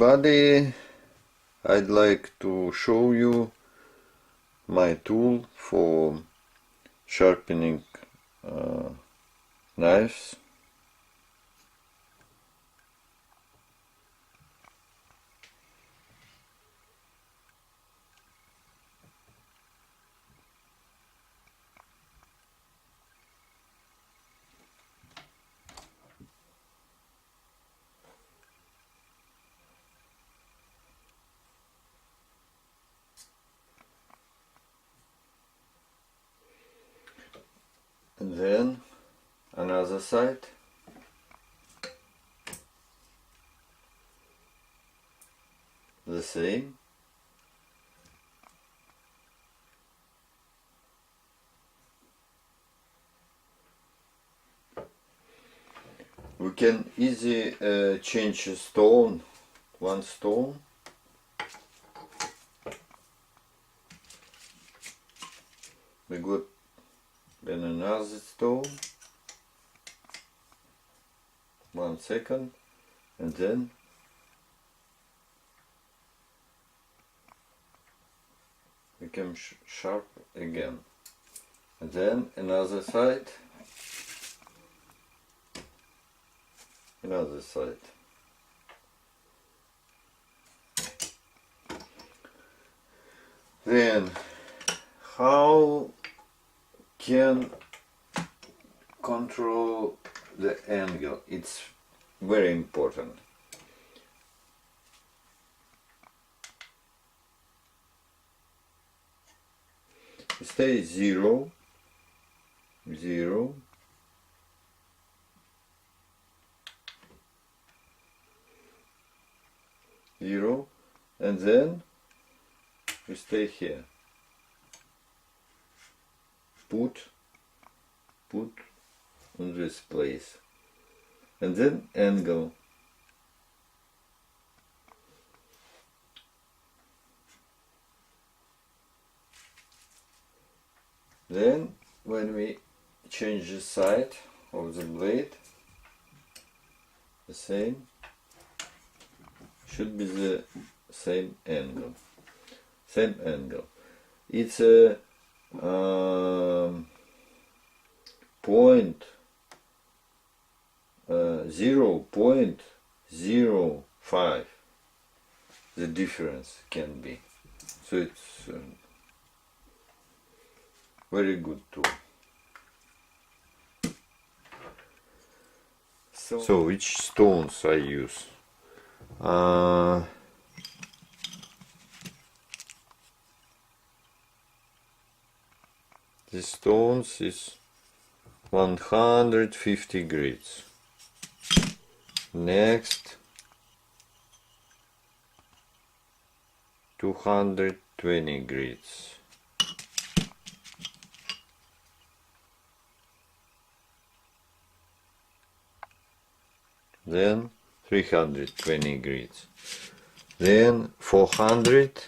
everybody, I'd like to show you my tool for sharpening knives. And then another side. The same. We can easily change a stone, one stone. We got then another stone. 1 second, and then become sharp again. And then another side, another side. Then how can control the angle? It's very important. Stay 0, 0, 0, and then we stay here. Put on this place, and then angle. Then when we change the side of the blade, the same should be the same angle. Same angle. It's a point 0.05 the difference can be, so it's very good tool. So which stones I use? The stones is 150 grits. Next 220 grits. Then 320 grits. Then 400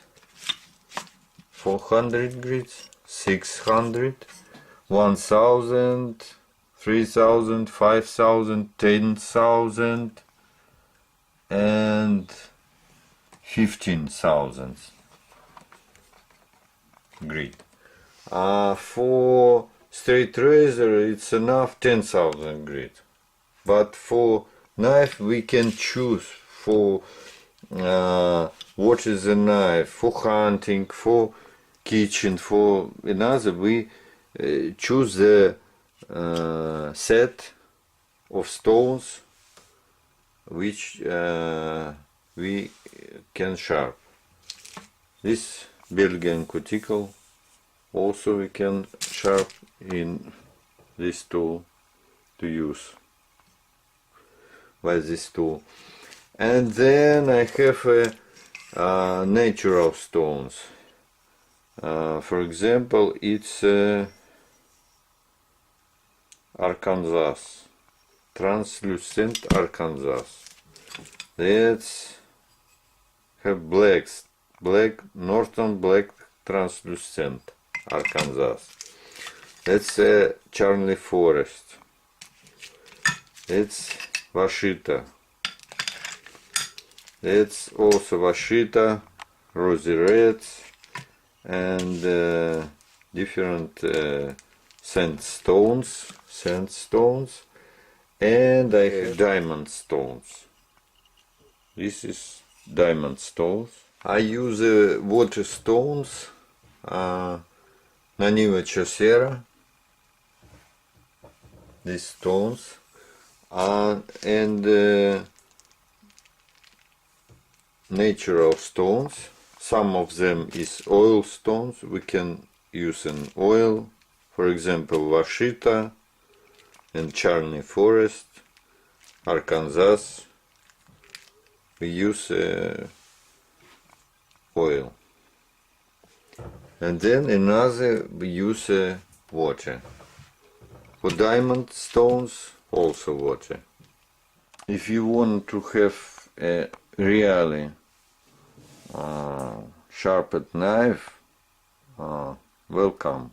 grits. 600, 1000, 3000, 5000, 10,000 and 15,000 grit. For straight razor it's enough 10,000 grit, but for knife we can choose for what is the knife, for hunting, for kitchen, for another we choose the set of stones which we can sharp. This Belgian cuticle also we can sharp in this tool to use by this tool. And then I have natural stones. For example, it's Arkansas, translucent Arkansas. Let's have black northern black translucent Arkansas. That's Charlie Forest. It's Washita. That's also Washita, rosy reds, and different sandstones, and I have diamond stones. This is diamond stones. I use water stones, Naniva Chaucera, these stones, and natural stones. Some of them is oil stones. We can use an oil, for example, Washita and Charney Forest, Arkansas. We use oil. And then another we use water. For diamond stones, also water. If you want to have a really sharpened knife, welcome.